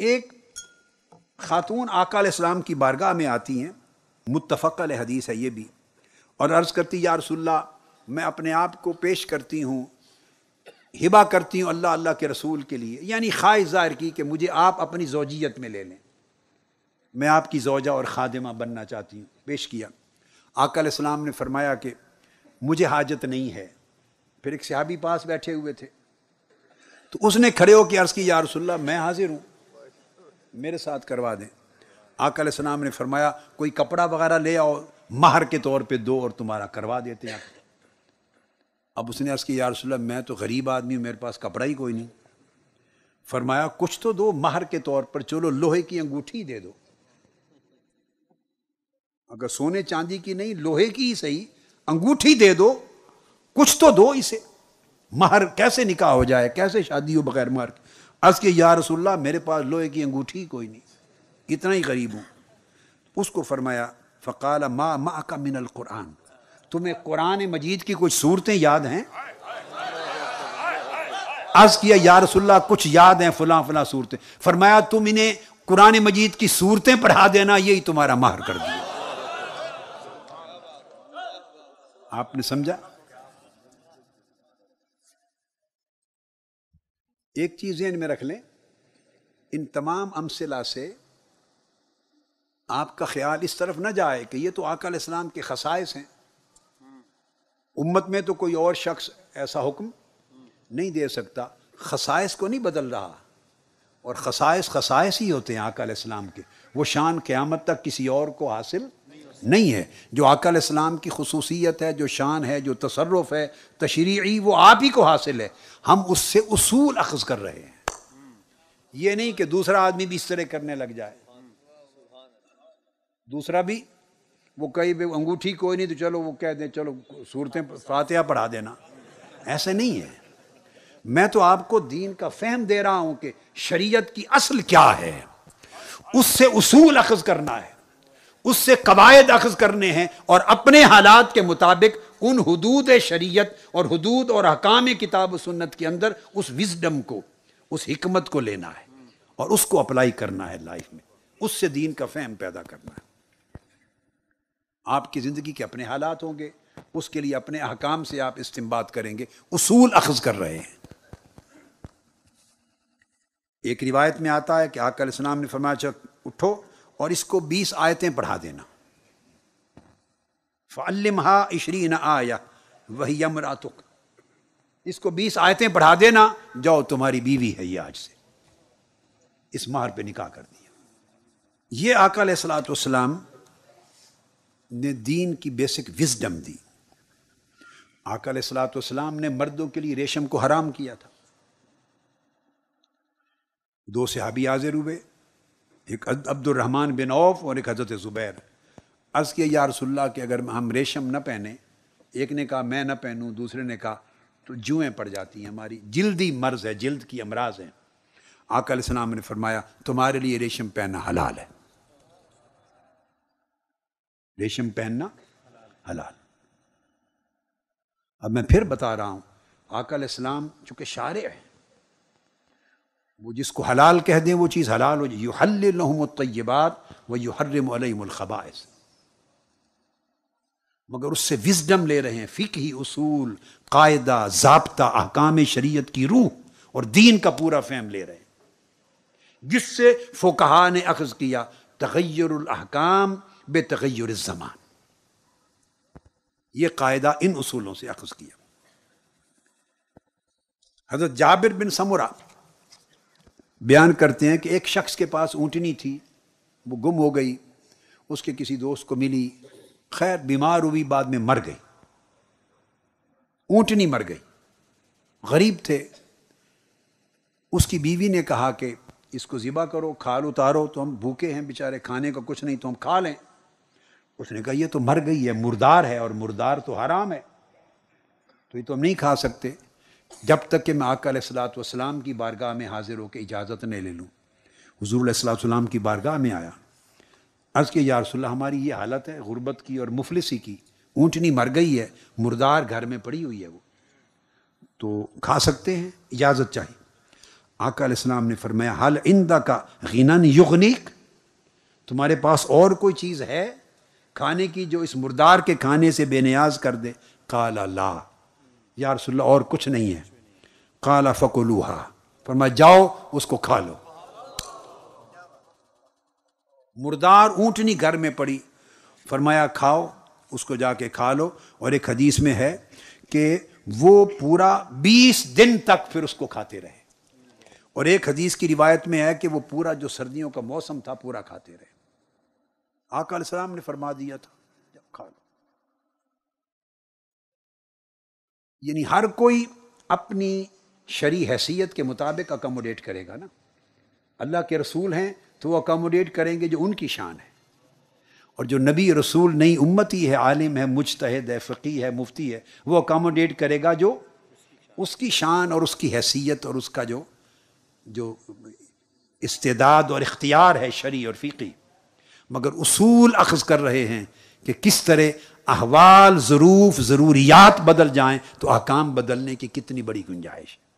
ایک خاتون آقا علیہ السلام کی بارگاہ میں آتی ہیں، متفق علیہ حدیث ہے یہ بھی، اور عرض کرتی یا رسول اللہ میں اپنے آپ کو پیش کرتی ہوں، ہبہ کرتی ہوں اللہ اللہ کے رسول کے لیے، یعنی خواہش ظاہر کی کہ مجھے آپ اپنی زوجیت میں لے لیں، میں آپ کی زوجہ اور خادمہ بننا چاہتی ہوں۔ پیش کیا، آقا علیہ السلام نے فرمایا کہ مجھے حاجت نہیں ہے۔ پھر ایک صحابی پاس بیٹھے ہوئے تھے، تو اس نے کھڑے ہو کے عرض کی یا رسول اللہ میں حاضر ہوں، میرے ساتھ کروا دیں۔ آقا علیہ السلام نے فرمایا کوئی کپڑا وغیرہ لے آؤ، مہر کے طور پہ دو اور تمہارا کروا دیتے ہیں۔ اب اس نے عرض کی یا رسول اللہ میں تو غریب آدمی ہوں، میرے پاس کپڑا ہی کوئی نہیں۔ فرمایا کچھ تو دو مہر کے طور پر، چلو لوہے کی انگوٹھی دے دو، اگر سونے چاندی کی نہیں لوہے کی ہی صحیح، انگوٹھی دے دو، کچھ تو دو اسے، مہر کیسے نکاح ہو جائے، کیسے شادی ہو بغیر مہر کے۔ عرض کہ یا رسول اللہ میرے پاس لوہے کی انگوٹھی کوئی نہیں، اتنا ہی غریب ہوں۔ اس کو فرمایا فقال ما معک من القرآن، تمہیں قرآن مجید کی کچھ صورتیں یاد ہیں؟ عرض کیا یا رسول اللہ کچھ یاد ہیں، فلاں فلاں صورتیں۔ فرمایا تم انہیں قرآن مجید کی صورتیں پڑھا دینا، یہی تمہارا مہر کر دیا۔ آپ نے سمجھا؟ ایک چیز ذہن میں رکھ لیں، ان تمام امثلہ سے آپ کا خیال اس طرف نہ جائے کہ یہ تو آقا علیہ السلام کے خصائص ہیں، امت میں تو کوئی اور شخص ایسا حکم نہیں دے سکتا۔ خصائص کو نہیں بدل رہا، اور خصائص خصائص ہی ہوتے ہیں آقا علیہ السلام کے، وہ شان قیامت تک کسی اور کو حاصل نہیں ہے۔ جو آقا علیہ السلام کی خصوصیت ہے، جو شان ہے، جو تصرف ہے تشریعی، وہ آپ ہی کو حاصل ہے، ہم اس سے اصول اخذ کر رہے ہیں۔ یہ نہیں کہ دوسرا آدمی بھی اس طرح کرنے لگ جائے، دوسرا بھی وہ کئی انگوٹھی کوئی نہیں تو چلو وہ کہہ دیں چلو صورتیں فاتحہ پڑھا دینا، ایسے نہیں ہے۔ میں تو آپ کو دین کا فہم دے رہا ہوں کہ شریعت کی اصل کیا ہے، اس سے اصول اخذ کرنا ہے، اس سے قواعد اخذ کرنے ہیں، اور اپنے حالات کے مطابق ان حدود شریعت اور حدود اور احکام کتاب و سنت کے اندر اس وزڈم کو، اس حکمت کو لینا ہے اور اس کو اپلائی کرنا ہے لائف میں، اس سے دین کا فہم پیدا کرنا ہے۔ آپ کی زندگی کے اپنے حالات ہوں گے، اس کے لیے اپنے احکام سے آپ استنباط کریں گے، اصول اخذ کر رہے ہیں۔ ایک روایت میں آتا ہے کہ آقا علیہ السلام نے فرمایا چل اٹھو اور اس کو 20 آیتیں پڑھا دینا، فعلمها 20 آیہ وہی امراتک، اس کو 20 آیتیں پڑھا دینا، جاؤ تمہاری بیوی ہے یہ آج سے، اس مہر پہ نکاح کر دیا۔ یہ آقا علیہ الصلوۃ والسلام نے دین کی بیسک وزڈم دی۔ آقا علیہ الصلوۃ والسلام نے مردوں کے لیے ریشم کو حرام کیا تھا۔ 2 صحابی حاضر ہوئے، ایک عبد الرحمن بن عوف اور ایک حضرت زبیر۔ عرض کیا یا رسول اللہ کہ اگر ہم ریشم نہ پہنیں، ایک نے کہا میں نہ پہنوں، دوسرے نے کہا تو جوئیں پڑ جاتی ہیں، ہماری جلدی مرض ہے، جلد کی امراض ہیں۔ آقا علیہ السلام نے فرمایا تمہارے لیے ریشم پہننا حلال ہے، ریشم پہننا حلال۔ اب میں پھر بتا رہا ہوں، آقا علیہ السلام چونکہ شارع ہے، وہ جس کو حلال کہہ دیں وہ چیز حلال ہو جائے۔ یحلل لہم الطیبات ویحرم علیہم الخبائث، مگر اس سے وزڈم لے رہے ہیں، فقہی اصول، قاعدہ، ضابطہ، احکام شریعت کی روح اور دین کا پورا فہم لے رہے ہیں، جس سے فقہا نے اخذ کیا تغیر الاحکام بتغیر الزمان۔ یہ قاعدہ ان اصولوں سے اخذ کیا۔ حضرت جابر بن سمرہ بیان کرتے ہیں کہ ایک شخص کے پاس اونٹنی تھی، وہ گم ہو گئی، اس کے کسی دوست کو ملی، خیر بیمار ہوئی، بعد میں مر گئی، اونٹنی مر گئی، غریب تھے۔ اس کی بیوی نے کہا کہ اس کو ذبح کرو، کھال اتارو، تو ہم بھوکے ہیں بیچارے، کھانے کا کچھ نہیں، تو ہم کھا لیں۔ اس نے کہا یہ تو مر گئی ہے، مردار ہے، اور مردار تو حرام ہے، تو یہ تو ہم نہیں کھا سکتے جب تک کہ میں آقا علیہ الصلوۃ والسلام کی بارگاہ میں حاضر ہو کے اجازت نہیں لے لوں۔ حضور علیہ الصلوۃ والسلام کی بارگاہ میں آیا، عرض کہ یا رسول اللہ ہماری یہ حالت ہے غربت کی اور مفلسی کی، اونٹنی مر گئی ہے، مردار گھر میں پڑی ہوئی ہے، وہ تو کھا سکتے ہیں، اجازت چاہیے۔ آقا علیہ السلام نے فرمایا حل عندک غنن یغنیک، تمہارے پاس اور کوئی چیز ہے کھانے کی جو اس مردار کے کھانے سے بے نیاز کر دے؟ قال لا، یا رسول اللہ اور کچھ نہیں ہے۔ قال فکلوہا، فرمایا جاؤ اس کو کھا لو۔ مردار اونٹنی گھر میں پڑی، فرمایا کھاؤ اس کو، جا کے کھا لو۔ اور ایک حدیث میں ہے کہ وہ پورا 20 دن تک پھر اس کو کھاتے رہے، اور ایک حدیث کی روایت میں ہے کہ وہ پورا جو سردیوں کا موسم تھا پورا کھاتے رہے۔ آقا علیہ السلام نے فرما دیا تھا جب کھا لو۔ یعنی ہر کوئی اپنی شرعی حیثیت کے مطابق اکاموڈیٹ کرے گا نا۔ اللہ کے رسول ہیں تو وہ اکاموڈیٹ کریں گے جو ان کی شان ہے، اور جو نبی رسول نہیں امتی ہے، عالم ہے، مجتہد ہے، فقیہ ہے، مفتی ہے، وہ اکاموڈیٹ کرے گا جو اس کی شان اور اس کی حیثیت اور اس کا جو استعداد اور اختیار ہے شرعی اور فقہی۔ مگر اصول اخذ کر رہے ہیں کہ کس طرح احوال، ظروف، ضروریات بدل جائیں تو احکام بدلنے کی کتنی بڑی گنجائش ہے۔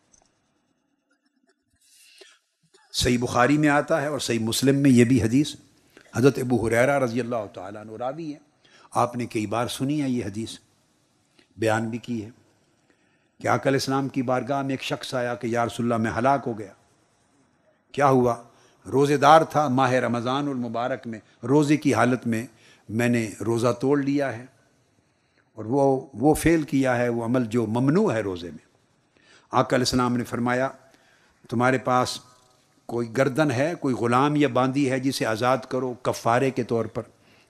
صحیح بخاری میں آتا ہے اور صحیح مسلم میں یہ بھی حدیث، حضرت ابو ہریرہ رضی اللہ تعالیٰ عنہ راوی ہے، آپ نے کئی بار سنی ہے یہ حدیث، بیان بھی کی ہے کہ آقا علیہ السلام کی بارگاہ میں ایک شخص آیا کہ یا رسول اللہ میں ہلاک ہو گیا۔ کیا ہوا؟ روزے دار تھا، ماہ رمضان المبارک میں روزے کی حالت میں نے روزہ توڑ لیا ہے، اور وہ فعل کیا ہے، وہ عمل جو ممنوع ہے روزے میں۔ آقا علیہ السلام نے فرمایا تمہارے پاس کوئی گردن ہے، کوئی غلام یا باندی ہے جسے آزاد کرو کفارے کے طور پر؟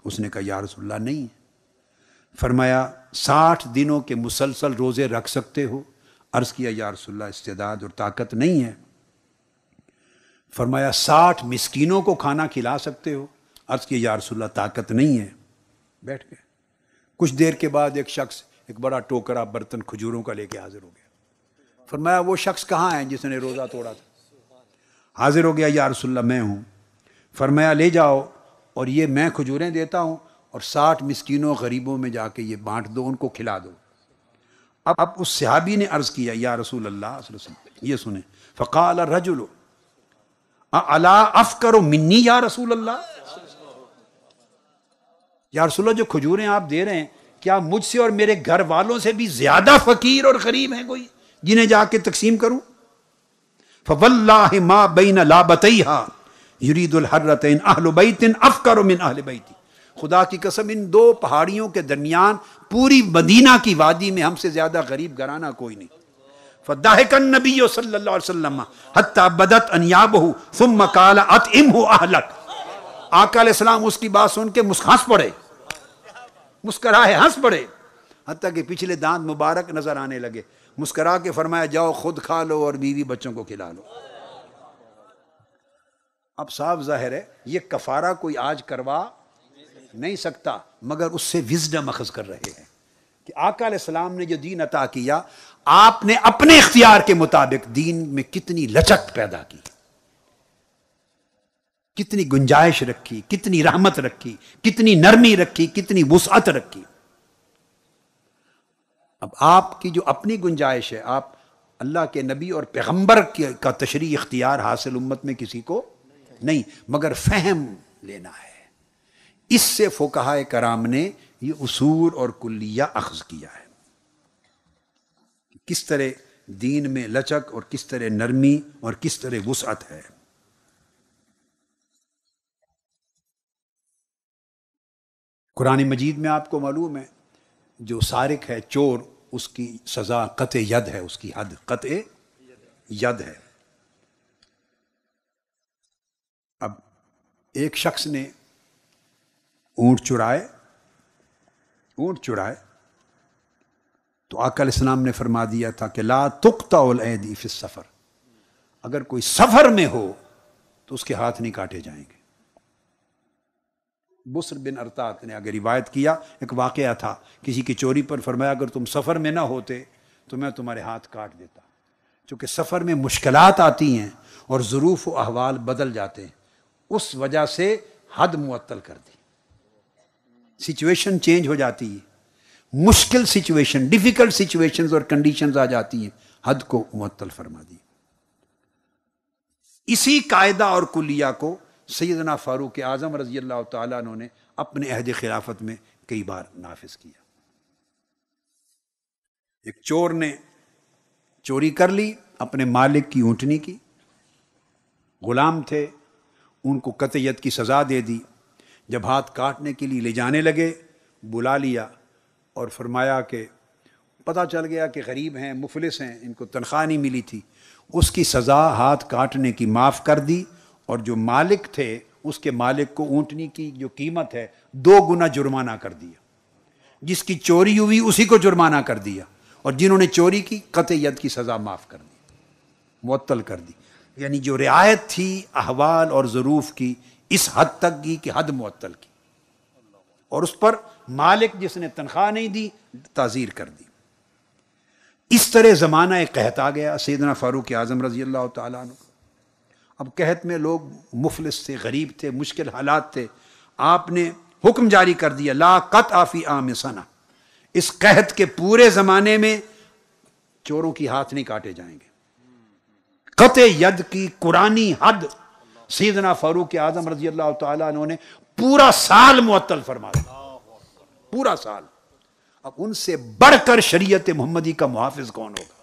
اس نے کہا یا رسول اللہ نہیں ہے۔ فرمایا 60 دنوں کے مسلسل روزے رکھ سکتے ہو؟ عرض کیا یا رسول اللہ استعداد اور طاقت نہیں ہے۔ فرمایا 60 مسکینوں کو کھانا کھلا سکتے ہو؟ عرض کیا یا رسول اللہ طاقت نہیں ہے۔ بیٹھ گئے۔ کچھ دیر کے بعد ایک شخص ایک بڑا ٹوکرا برتن کھجوروں کا لے کے حاضر ہو گیا۔ فرمایا وہ شخص کہاں ہے جس نے روزہ توڑا تھا؟ حاضر ہو گیا، یا رسول اللہ میں ہوں۔ فرمایا لے جاؤ، اور یہ میں کھجوریں دیتا ہوں، اور 60 مسکینوں غریبوں میں جا کے یہ بانٹ دو، ان کو کھلا دو۔ اب اس صحابی نے عرض کیا یا رسول اللہ صلی اللہ علیہ وسلم یہ سنیں، فقال الرجل الا افکر منی یا رسول اللہ، یا رسول اللہ جو کھجوریں آپ دے رہے ہیں کیا مجھ سے اور میرے گھر والوں سے بھی زیادہ فقیر اور غریب ہیں کوئی جنہیں جا کے تقسیم کروں؟ فواللہ ما بین لابتیہا یرید الحرتین اہل بیت افکر من اہل بیتی، خدا کی قسم ان دو پہاڑیوں کے درمیان پوری مدینہ کی وادی میں ہم سے زیادہ غریب گھرانہ کوئی نہیں۔ فضحک النبی صلی اللہ علیہ وسلم حتی بدت انیابہ ثم قال اطعمہ اہلک، آقا علیہ السلام اس کی بات سن کے ہنس پڑے، مسکرائے ہنس پڑے، حتیٰ کہ پچھلے دانت مبارک نظر آنے لگے۔ مسکرا کے فرمایا جاؤ خود کھا لو اور بیوی بچوں کو کھلا لو۔ اب صاف ظاہر ہے یہ کفارہ کوئی آج کروا نہیں سکتا، مگر اس سے وزڈم اخذ کر رہے ہیں کہ آقا علیہ السلام نے جو دین عطا کیا، آپ نے اپنے اختیار کے مطابق دین میں کتنی لچک پیدا کی، کتنی گنجائش رکھی، کتنی رحمت رکھی، کتنی نرمی رکھی، کتنی وسعت رکھی۔ اب آپ کی جو اپنی گنجائش ہے، آپ اللہ کے نبی اور پیغمبر کا تشریع اختیار حاصل امت میں کسی کو نہیں، مگر فہم لینا ہے۔ اس سے فقہاء کرام نے یہ اصول اور کلیہ اخذ کیا ہے، کس طرح دین میں لچک اور کس طرح نرمی اور کس طرح وسعت ہے۔ قرآن مجید میں آپ کو معلوم ہے جو سارق ہے، چور، اس کی سزا قطع ید ہے، اس کی حد قطع ید ہے۔ اب ایک شخص نے اونٹ چرائے تو آقا علیہ السلام نے فرما دیا تھا کہ لا تقطع الایدی فی السفر، اگر کوئی سفر میں ہو تو اس کے ہاتھ نہیں کاٹے جائیں گے۔ بسر بن ارطات نے اگر روایت کیا، ایک واقعہ تھا کسی کی چوری پر، فرمایا اگر تم سفر میں نہ ہوتے تو میں تمہارے ہاتھ کاٹ دیتا، چونکہ سفر میں مشکلات آتی ہیں اور ظروف و احوال بدل جاتے ہیں، اس وجہ سے حد معطل کر دی، سچویشن چینج ہو جاتی ہے، مشکل سچویشن، ڈیفیکلٹ سچویشنز اور کنڈیشنز آ جاتی ہیں، حد کو معطل فرما دی۔ اسی قاعدہ اور کلیہ کو سیدنا فاروق اعظم رضی اللہ تعالیٰ عنہ نے اپنے عہد خلافت میں کئی بار نافذ کیا۔ ایک چور نے چوری کر لی اپنے مالک کی اونٹنی کی، غلام تھے، ان کو قطع ید کی سزا دے دی۔ جب ہاتھ کاٹنے کے لیے لے جانے لگے بلا لیا اور فرمایا کہ پتہ چل گیا کہ غریب ہیں، مفلس ہیں، ان کو تنخواہ نہیں ملی تھی۔ اس کی سزا ہاتھ کاٹنے کی معاف کر دی، اور جو مالک تھے اس کے مالک کو اونٹنی کی جو قیمت ہے 2 گنا جرمانہ کر دیا۔ جس کی چوری ہوئی اسی کو جرمانہ کر دیا، اور جنہوں نے چوری کی قطع ید کی سزا معاف کر دی، معطل کر دی۔ یعنی جو رعایت تھی احوال اور ظروف کی اس حد تک کی کہ حد معطل کی، اور اس پر مالک جس نے تنخواہ نہیں دی تعزیر کر دی۔ اس طرح زمانہ قحط آ گیا سیدنا فاروق اعظم رضی اللہ تعالیٰ عنہ۔ اب قحط میں لوگ مفلس تھے، غریب تھے، مشکل حالات تھے۔ آپ نے حکم جاری کر دیا لا قطع فی عام سنہ، اس قحط کے پورے زمانے میں چوروں کی ہاتھ نہیں کاٹے جائیں گے۔ قطع ید کی قرآنی حد سیدنا فاروق اعظم رضی اللہ تعالیٰ عنہ نے پورا سال معطل فرما دیا، پورا سال۔ اب ان سے بڑھ کر شریعت محمدی کا محافظ کون ہوگا؟